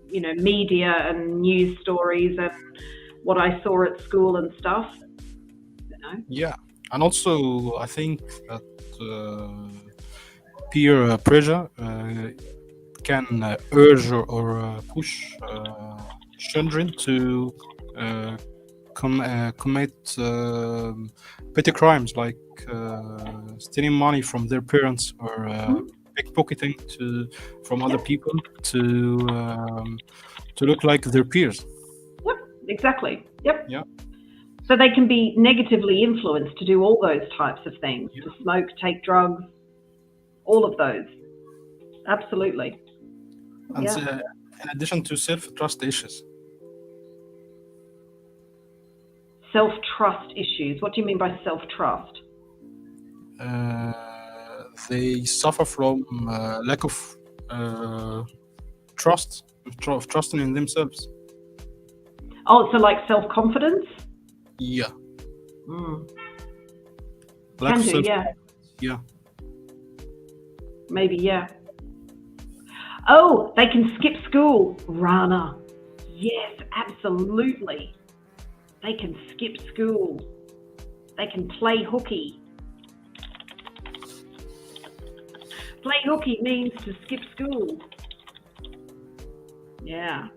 you know, media and news stories and what I saw at school and stuff. You know? Yeah. And also, I think that peer pressure can urge or push children to commit petty crimes, like stealing money from their parents, or pickpocketing from other people to look like their peers. Yep, exactly. Yep. Yeah. So they can be negatively influenced to do all those types of things, to smoke, take drugs, all of those. Absolutely. And in addition to self-trust issues. Self-trust issues. What do you mean by self-trust? They suffer from lack of trusting in themselves. Oh, so like self-confidence? Yeah. Can do, yeah. Yeah. Maybe, yeah. Oh, they can skip school. Rana. Yes, absolutely. They can skip school. They can play hooky. Play hooky means to skip school. Yeah,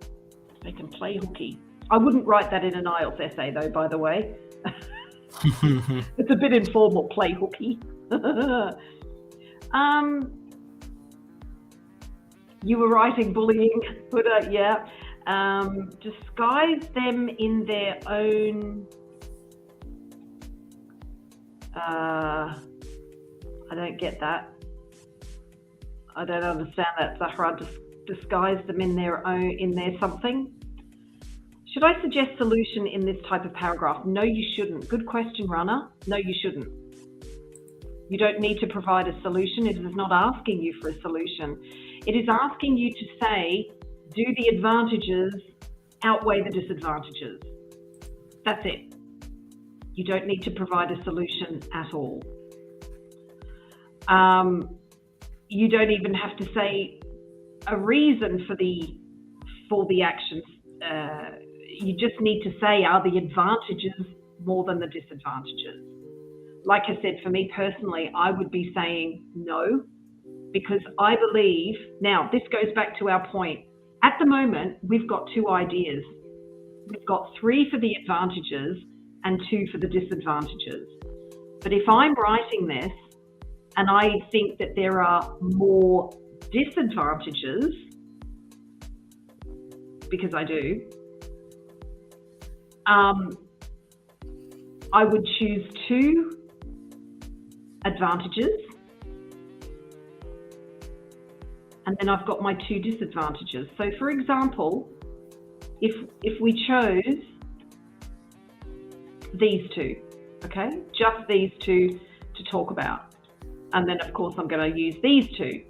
they can play hooky. I wouldn't write that in an IELTS essay, though, by the way. It's a bit informal, play hooky. You were writing bullying, Huda, yeah. Disguise them in their own... I don't get that. I don't understand that, Zahra. Disguise them in their something. Should I suggest solution in this type of paragraph? No, you shouldn't. Good question, Rana. No, you shouldn't. You don't need to provide a solution. It is not asking you for a solution. It is asking you to say, do the advantages outweigh the disadvantages? That's it. You don't need to provide a solution at all. You don't even have to say a reason for the actions. You just need to say, are the advantages more than the disadvantages? Like I said, for me personally, I would be saying no, because I believe, now this goes back to our point. At the moment, we've got two ideas. We've got 3 for the advantages and 2 for the disadvantages. But if I'm writing this and I think that there are more disadvantages, because I do, I would choose 2 advantages, and then I've got my 2 disadvantages. So for example, if we chose these 2, okay, just these 2 to talk about, and then of course I'm going to use these 2.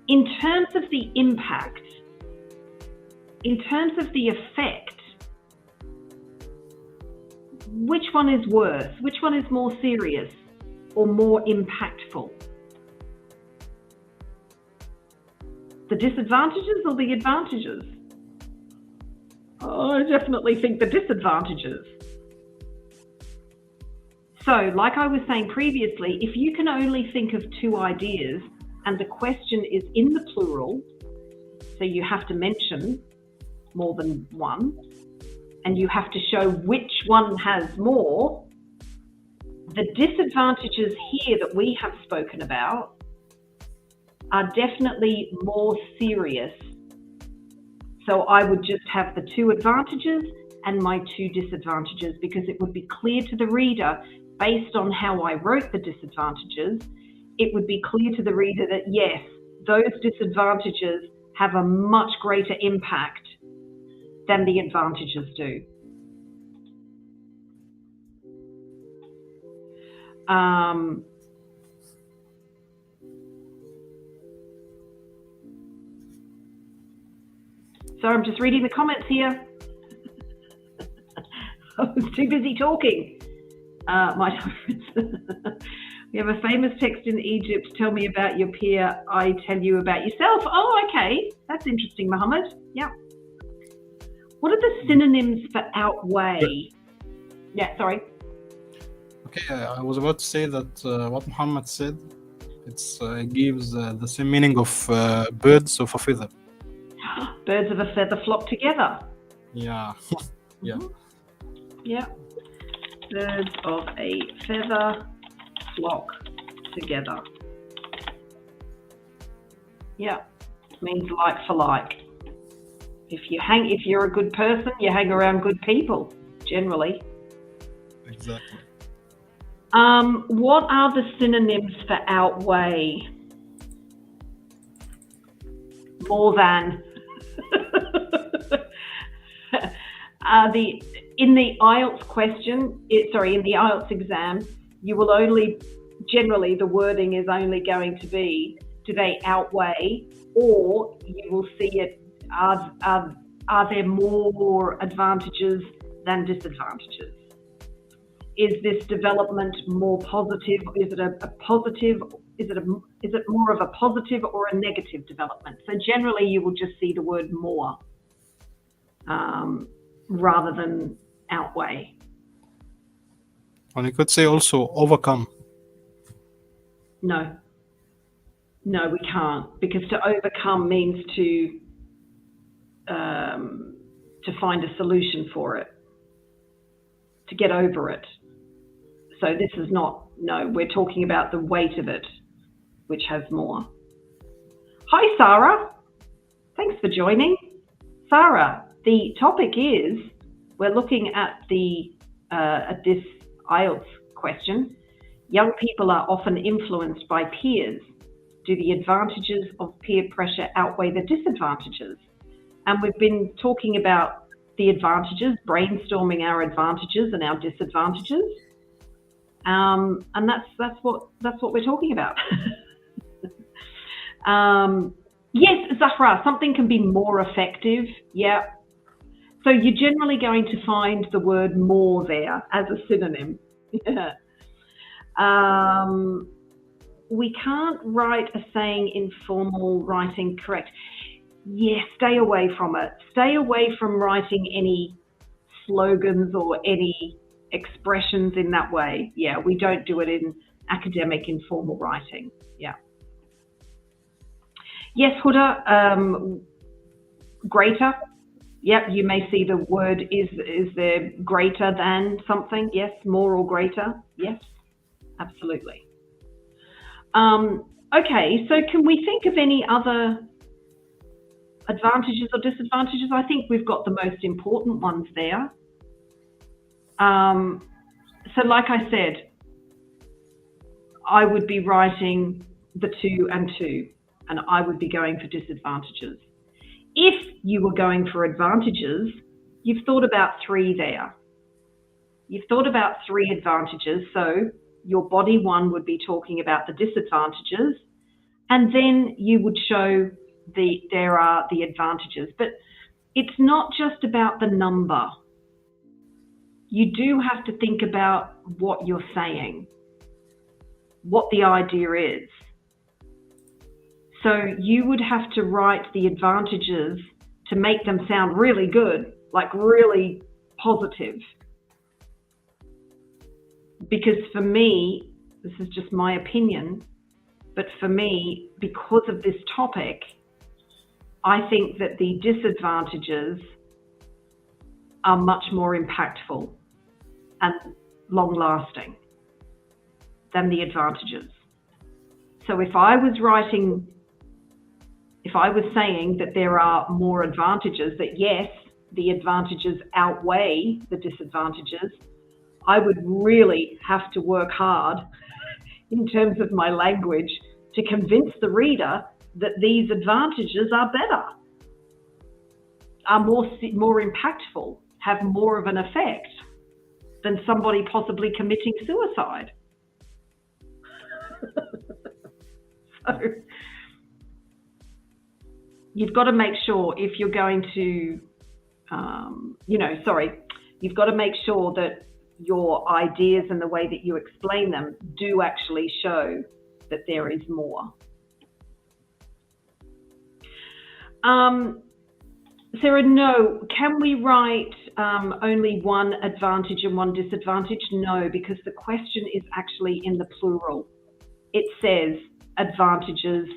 In terms of the impact, in terms of the effect, which one is worse? Which one is more serious or more impactful? The disadvantages or the advantages? Oh, I definitely think the disadvantages. So, like I was saying previously, if you can only think of 2 ideas and the question is in the plural, so you have to mention more than one, and you have to show which one has more, the disadvantages here that we have spoken about are definitely more serious. So I would just have the 2 advantages and my 2 disadvantages, because it would be clear to the reader, based on how I wrote the disadvantages, it would be clear to the reader that yes, those disadvantages have a much greater impact than the advantages do. So I'm just reading the comments here. I was too busy talking. My we have a famous text in Egypt, tell me about your peer, I tell you about yourself. Oh, okay. That's interesting, Mohammed. Yeah. What are the synonyms for outweigh? Yeah, sorry. Okay, I was about to say that what Muhammad said, it gives the same meaning of birds of a feather. Birds of a feather flock together. Yeah. Yeah. Yeah. Birds of a feather flock together. Yeah. Means like for like. If you're a good person, you hang around good people, generally. Exactly. What are the synonyms for outweigh? More than. In the IELTS question, in the IELTS exam, you will generally the wording is only going to be, do they outweigh, or you will see it, are there more advantages than disadvantages? Is this development more positive? Is it a positive? Is it more of a positive or a negative development? So generally you will just see the word more rather than outweigh. And you could say also overcome. No, we can't, because to overcome means to find a solution for it, to get over it. So this is not, no, we're talking about the weight of it, which has more. Hi, Sarah. Thanks for joining. Sarah, the topic is, we're looking at this IELTS question. Young people are often influenced by peers. Do the advantages of peer pressure outweigh the disadvantages? And we've been talking about the advantages, brainstorming our advantages and our disadvantages. And that's what we're talking about. Yes, Zahra, something can be more effective. Yeah. So you're generally going to find the word more there as a synonym. We can't write a saying in formal writing, correct? Yes, stay away from it. Stay away from writing any slogans or any expressions in that way. Yeah, we don't do it in academic informal writing. Yeah. Yes, Huda, greater. Yep, you may see the word is there greater than something? Yes, more or greater? Yes, absolutely. Okay, so can we think of any other advantages or disadvantages? I think we've got the most important ones there. So like I said, I would be writing the 2 and 2, and I would be going for disadvantages. If you were going for advantages, you've thought about 3 there. You've thought about 3 advantages. So your body 1 would be talking about the disadvantages, and then you would show there are the advantages. But it's not just about the number. You do have to think about what you're saying, what the idea is. So you would have to write the advantages to make them sound really good, like really positive. Because for me, this is just my opinion, but for me, because of this topic, I think that the disadvantages are much more impactful and long-lasting than the advantages. So if I was saying that there are more advantages, that yes, the advantages outweigh the disadvantages, I would really have to work hard in terms of my language to convince the reader that these advantages are better, are more impactful, have more of an effect than somebody possibly committing suicide. So you've got to make sure if you're going to, you've got to make sure that your ideas and the way that you explain them do actually show that there is more. Sarah, no. Can we write only one advantage and one disadvantage? No, because the question is actually in the plural. It says advantages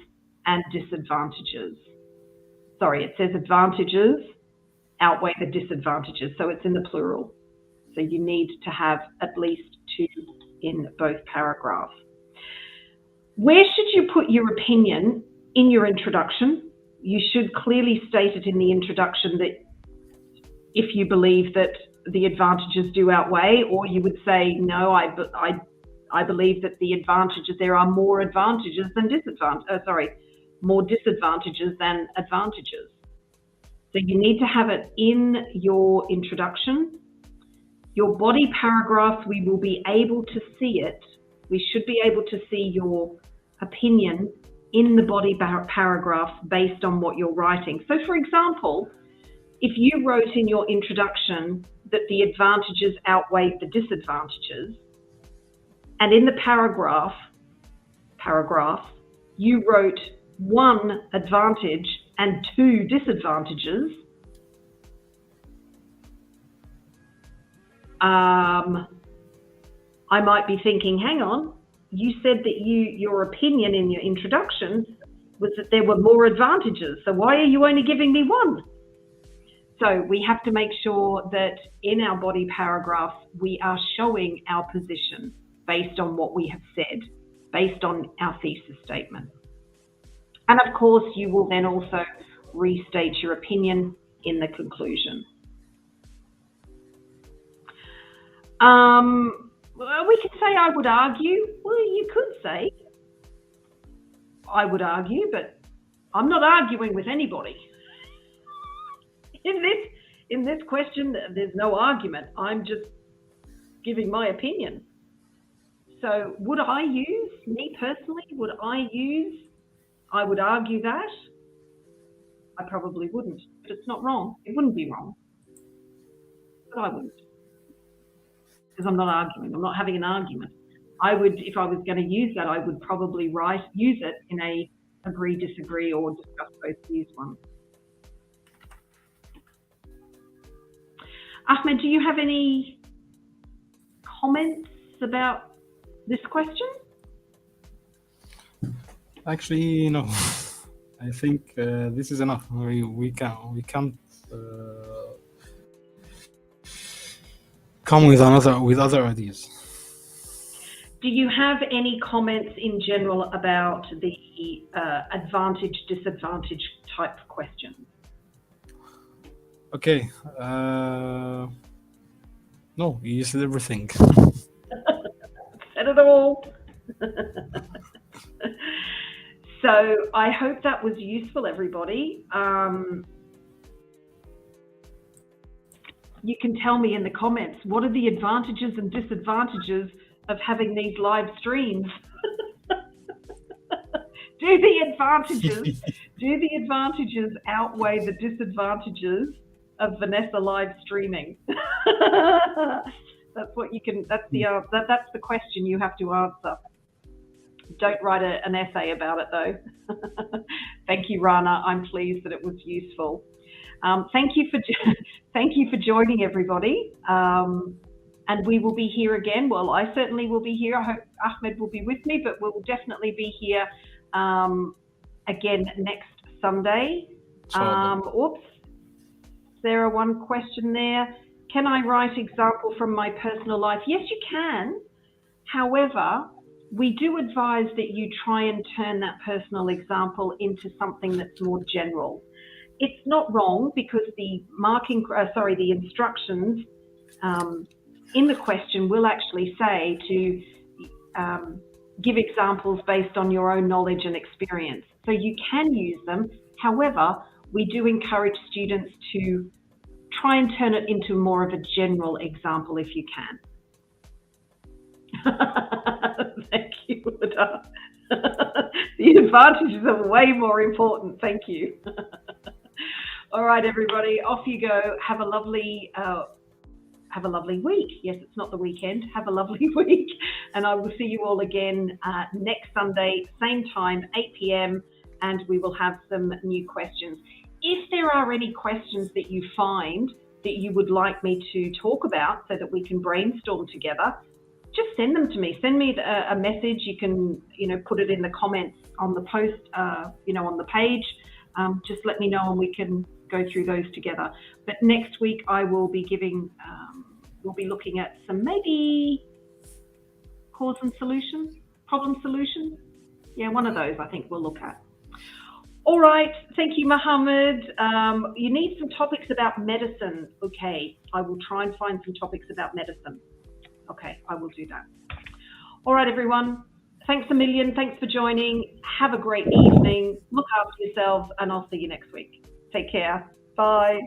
and disadvantages. Sorry, it says advantages outweigh the disadvantages, so it's in the plural. So you need to have at least two in both paragraphs. Where should you put your opinion in your introduction? You should clearly state it in the introduction that if you believe that the advantages do outweigh, or you would say, no, I believe that the advantages, there are more advantages than more disadvantages than advantages. So you need to have it in your introduction. Your body paragraph, we will be able to see it. We should be able to see your opinion in the body paragraph based on what you're writing. So for example, if you wrote in your introduction that the advantages outweigh the disadvantages, and in the paragraph, you wrote one advantage and two disadvantages, I might be thinking, hang on, you said that your opinion in your introduction was that there were more advantages, so why are you only giving me one? So we have to make sure that in our body paragraph, we are showing our position based on what we have said, based on our thesis statement. And of course, you will then also restate your opinion in the conclusion. We could say I would argue. Well, you could say I would argue, but I'm not arguing with anybody. In this question, there's no argument. I'm just giving my opinion. So would I use, me personally, I would argue that? I probably wouldn't, but it's not wrong. It wouldn't be wrong, but I wouldn't. Because I'm not arguing, I'm not having an argument. I would, if I was going to use that, I would probably use it in a agree, disagree, or discuss both views one. Ahmed, do you have any comments about this question? Actually, no. I think this is enough. We can't come with other ideas. Do you have any comments in general about the advantage, disadvantage type questions? Okay. No, you said everything. Said it all. So I hope that was useful, everybody. You can tell me in the comments, what are the advantages and disadvantages of having these live streams? Do the advantages outweigh the disadvantages of Vanessa live streaming? That's what you can, that's the question you have to answer. Don't write an essay about it though. Thank you, Rana. I'm pleased that it was useful. Thank you for joining, everybody. And we will be here again. Well, I certainly will be here. I hope Ahmed will be with me, but we'll definitely be here again next Sunday. Oops, Sarah, one question there. Can I write example from my personal life? Yes, you can. However, we do advise that you try and turn that personal example into something that's more general. It's not wrong because the the instructions in the question will actually say to give examples based on your own knowledge and experience. So you can use them. However, we do encourage students to try and turn it into more of a general example if you can. Thank you, Uda. The advantages are way more important. Thank you. All right, everybody, off you go. Have a lovely week. Yes, it's not the weekend. Have a lovely week. And I will see you all again next Sunday, same time, 8 p.m. And we will have some new questions. If there are any questions that you find that you would like me to talk about so that we can brainstorm together, just send them to me. Send me a message. You can, put it in the comments on the post, on the page. Just let me know and we can go through those together. But next week I will be we'll be looking at some maybe cause and solution, problem solution. Yeah, one of those I think we'll look at. All right, thank you, Mohammed. You need some topics about medicine. Okay, I will try and find some topics about medicine. Okay, I will do that. All right, everyone. Thanks a million. Thanks for joining. Have a great evening. Look after yourselves, and I'll see you next week. Take care. Bye.